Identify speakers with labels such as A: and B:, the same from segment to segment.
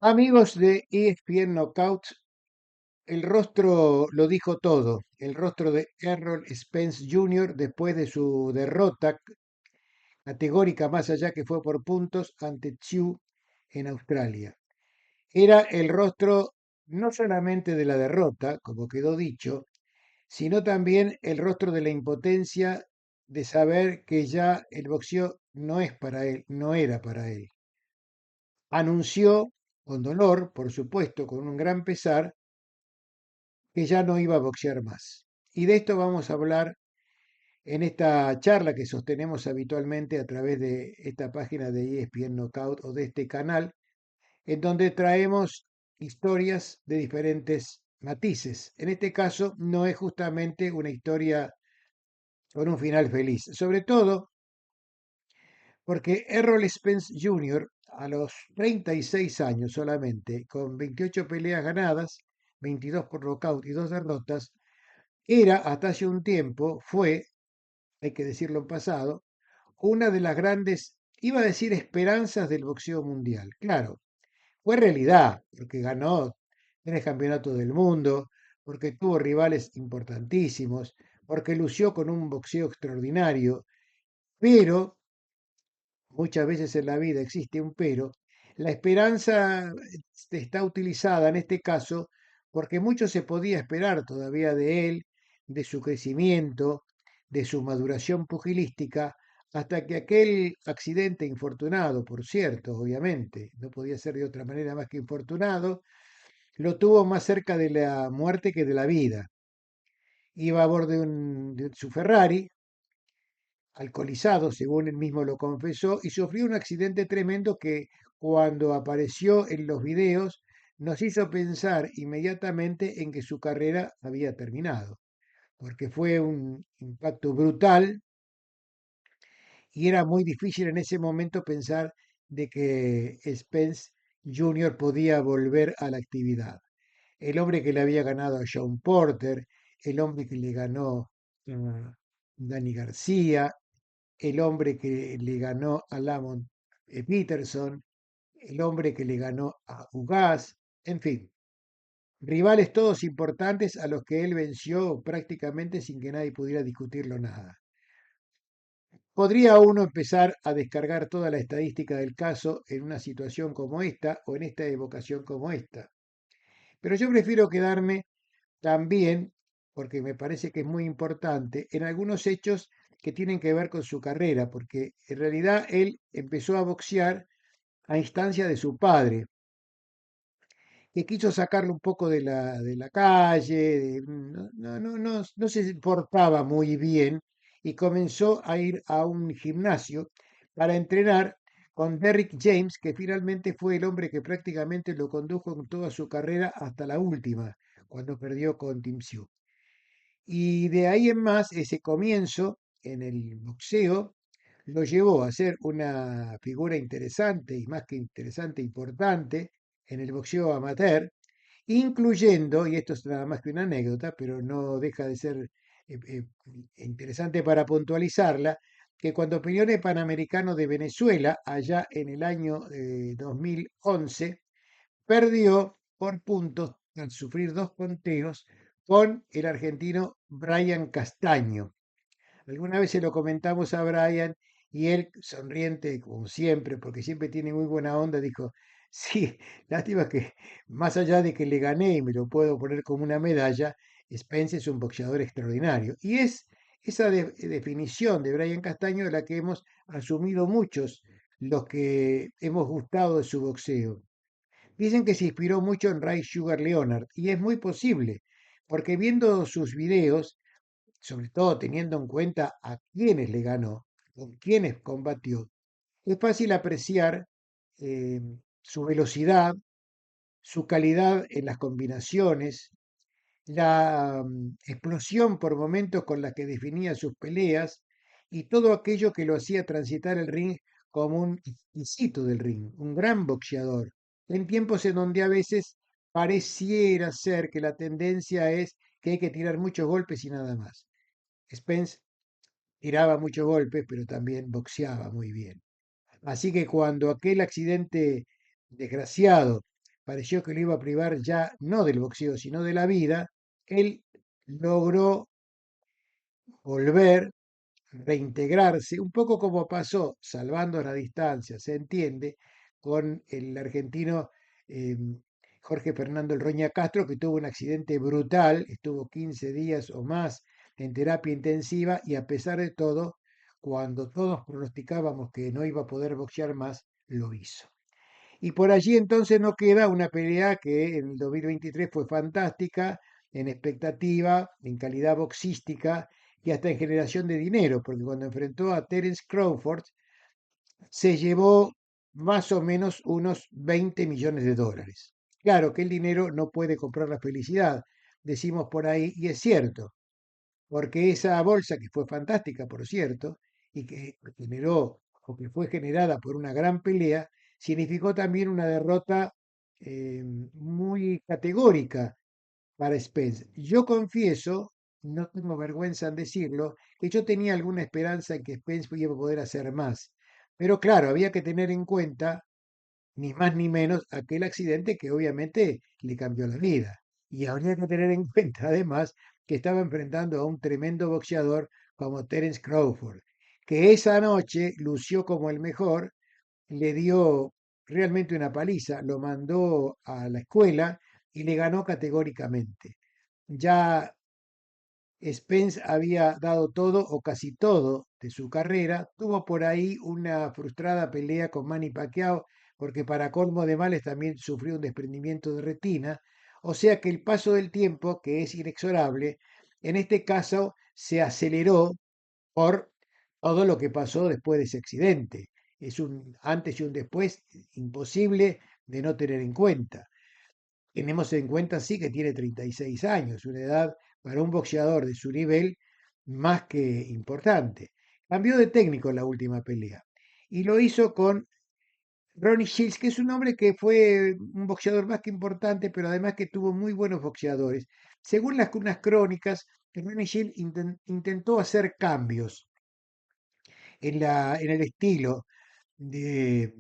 A: Amigos de ESPN Knockout, el rostro lo dijo todo. El rostro de Errol Spence Jr. después de su derrota categórica, más allá que fue por puntos, ante Tszyu en Australia. Era el rostro no solamente de la derrota, como quedó dicho, sino también el rostro de la impotencia de saber que ya el boxeo no es para él, no era para él. Anunció con dolor, por supuesto, con un gran pesar, que ya no iba a boxear más. Y de esto vamos a hablar en esta charla que sostenemos habitualmente a través de esta página de ESPN Knockout o de este canal, en donde traemos historias de diferentes matices. En este caso, no es justamente una historia con un final feliz, sobre todo porque Errol Spence Jr., a los 36 años solamente, con 28 peleas ganadas, 22 por nocaut y 2 derrotas, era hasta hace un tiempo, fue, hay que decirlo en pasado, una de las grandes, iba a decir esperanzas del boxeo mundial. Claro, fue realidad, porque ganó 3 campeonatos del mundo, porque tuvo rivales importantísimos, porque lució con un boxeo extraordinario, pero muchas veces en la vida existe un pero, la esperanza está utilizada en este caso porque mucho se podía esperar todavía de él, de su crecimiento, de su maduración pugilística, hasta que aquel accidente infortunado, por cierto, obviamente, no podía ser de otra manera más que infortunado, lo tuvo más cerca de la muerte que de la vida. Iba a bordo de su Ferrari, alcoholizado, según él mismo lo confesó, y sufrió un accidente tremendo que cuando apareció en los videos nos hizo pensar inmediatamente en que su carrera había terminado, porque fue un impacto brutal y era muy difícil en ese momento pensar de que Spence Jr. podía volver a la actividad. El hombre que le había ganado a Sean Porter, el hombre que le ganó a Danny García, el hombre que le ganó a Lamont Peterson, el hombre que le ganó a Ugas, en fin, rivales todos importantes a los que él venció prácticamente sin que nadie pudiera discutirlo nada. Podría uno empezar a descargar toda la estadística del caso en una situación como esta o en esta evocación como esta, pero yo prefiero quedarme también, porque me parece que es muy importante, en algunos hechos que tienen que ver con su carrera, porque en realidad él empezó a boxear a instancia de su padre, que quiso sacarlo un poco de la calle, no se portaba muy bien y comenzó a ir a un gimnasio para entrenar con Derrick James, que finalmente fue el hombre que prácticamente lo condujo en toda su carrera hasta la última, cuando perdió con Tim Tszyu. Y de ahí en más, ese comienzo en el boxeo lo llevó a ser una figura interesante y más que interesante, importante en el boxeo amateur, incluyendo, y esto es nada más que una anécdota, pero no deja de ser interesante para puntualizarla, que cuando peleó en el Panamericano de Venezuela, allá en el año 2011, perdió por puntos al sufrir 2 conteos con el argentino Brian Castaño. Alguna vez se lo comentamos a Brian y él, sonriente como siempre, porque siempre tiene muy buena onda, dijo, sí, lástima que más allá de que le gané y me lo puedo poner como una medalla, Spence es un boxeador extraordinario. Y es esa definición de Brian Castaño de la que hemos asumido muchos los que hemos gustado de su boxeo. Dicen que se inspiró mucho en Ray Sugar Leonard y es muy posible, porque viendo sus videos, sobre todo teniendo en cuenta a quienes le ganó, con quienes combatió, es fácil apreciar eh, su velocidad, su calidad en las combinaciones, la explosión por momentos con la que definía sus peleas y todo aquello que lo hacía transitar el ring como un exquisito del ring, un gran boxeador, en tiempos en donde a veces pareciera ser que la tendencia es que hay que tirar muchos golpes y nada más. Spence tiraba muchos golpes, pero también boxeaba muy bien. Así que cuando aquel accidente desgraciado pareció que lo iba a privar ya no del boxeo, sino de la vida, él logró volver, reintegrarse, un poco como pasó, salvando la distancia, se entiende, con el argentino eh, Jorge Fernando El Roña Castro, que tuvo un accidente brutal, estuvo 15 días o más en terapia intensiva y a pesar de todo, cuando todos pronosticábamos que no iba a poder boxear más, lo hizo. Y por allí entonces nos queda una pelea que en el 2023 fue fantástica, en expectativa, en calidad boxística y hasta en generación de dinero, porque cuando enfrentó a Terence Crawford se llevó más o menos unos 20 millones de dólares. Claro que el dinero no puede comprar la felicidad, decimos por ahí, y es cierto, porque esa bolsa, que fue fantástica, por cierto, y que generó o que fue generada por una gran pelea, significó también una derrota muy categórica para Spence. Yo confieso, no tengo vergüenza en decirlo, que yo tenía alguna esperanza en que Spence iba a poder hacer más. Pero claro, había que tener en cuenta ni más ni menos aquel accidente que obviamente le cambió la vida. Y habría que tener en cuenta además que estaba enfrentando a un tremendo boxeador como Terence Crawford, que esa noche lució como el mejor, le dio realmente una paliza, lo mandó a la escuela y le ganó categóricamente. Ya Spence había dado todo o casi todo de su carrera. Tuvo por ahí una frustrada pelea con Manny Pacquiao, porque para colmo de males también sufrió un desprendimiento de retina. O sea que el paso del tiempo, que es inexorable, en este caso se aceleró por todo lo que pasó después de ese accidente. Es un antes y un después imposible de no tener en cuenta. Tenemos en cuenta, sí, que tiene 36 años, una edad para un boxeador de su nivel más que importante. Cambió de técnico en la última pelea y lo hizo con Ronnie Shields, que es un hombre que fue un boxeador más que importante, pero además que tuvo muy buenos boxeadores. Según unas crónicas, Ronnie Shields intentó hacer cambios en el estilo de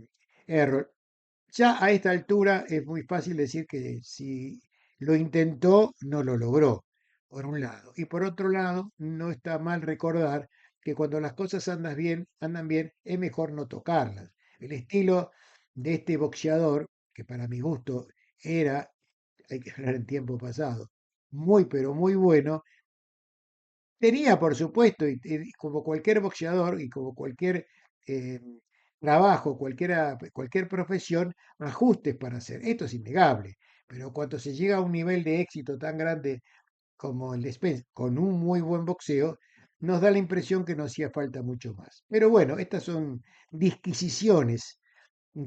A: Errol. Ya a esta altura es muy fácil decir que si lo intentó, no lo logró, por un lado. Y por otro lado, no está mal recordar que cuando las cosas andan bien, es mejor no tocarlas. El estilo de este boxeador, que para mi gusto era, hay que hablar en tiempo pasado, muy pero muy bueno, tenía, por supuesto, y como cualquier boxeador y como cualquier eh, trabajo, cualquier profesión, ajustes para hacer. Esto es innegable. Pero cuando se llega a un nivel de éxito tan grande como el de Spence, con un muy buen boxeo, nos da la impresión que no hacía falta mucho más. Pero bueno, estas son disquisiciones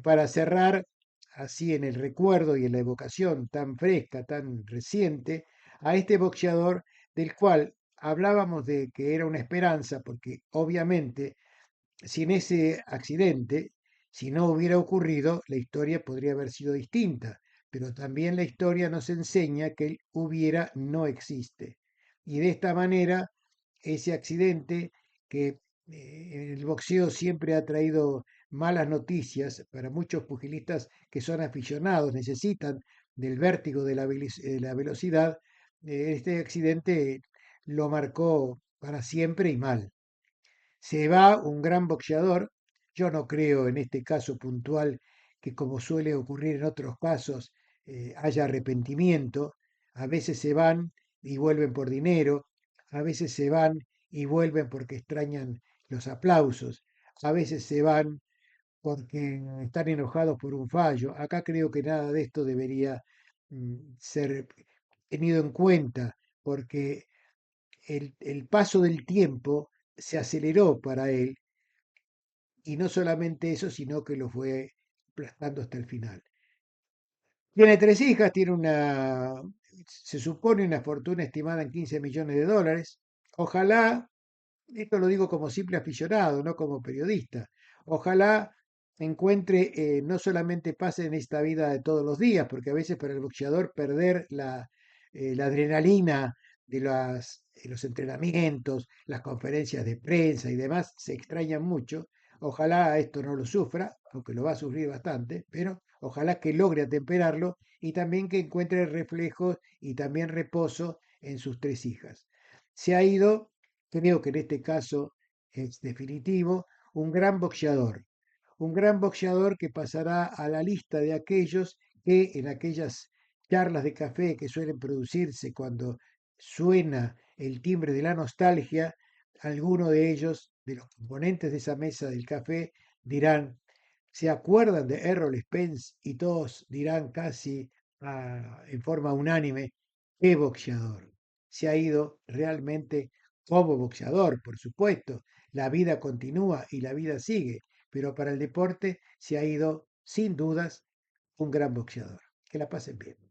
A: para cerrar así en el recuerdo y en la evocación tan fresca, tan reciente, a este boxeador del cual hablábamos de que era una esperanza, porque obviamente sin ese accidente, si no hubiera ocurrido, la historia podría haber sido distinta, pero también la historia nos enseña que el hubiera no existe. Y de esta manera, ese accidente que en el boxeo siempre ha traído malas noticias para muchos pugilistas que son aficionados, necesitan del vértigo de la velocidad, este accidente lo marcó para siempre y mal. Se va un gran boxeador. Yo no creo en este caso puntual que, como suele ocurrir en otros casos, haya arrepentimiento. A veces se van y vuelven por dinero, a veces se van y vuelven porque extrañan los aplausos, a veces se van porque están enojados por un fallo. Acá creo que nada de esto debería ser tenido en cuenta, porque el paso del tiempo se aceleró para él y no solamente eso, sino que lo fue aplastando hasta el final. Tiene tres hijas, se supone una fortuna estimada en 15 millones de dólares. Ojalá, esto lo digo como simple aficionado, no como periodista, ojalá encuentre no solamente pase en esta vida de todos los días, porque a veces para el boxeador perder la adrenalina de los entrenamientos, las conferencias de prensa y demás se extrañan mucho. Ojalá esto no lo sufra, aunque lo va a sufrir bastante, pero ojalá que logre atemperarlo y también que encuentre reflejos y también reposo en sus tres hijas. Se ha ido, creo que en este caso es definitivo, un gran boxeador que pasará a la lista de aquellos que en aquellas charlas de café que suelen producirse cuando suena el timbre de la nostalgia, alguno de ellos, de los componentes de esa mesa del café, dirán, se acuerdan de Errol Spence y todos dirán casi en forma unánime, qué boxeador. Se ha ido realmente como boxeador, por supuesto. La vida continúa y la vida sigue, pero para el deporte se ha ido sin dudas un gran boxeador. Que la pasen bien.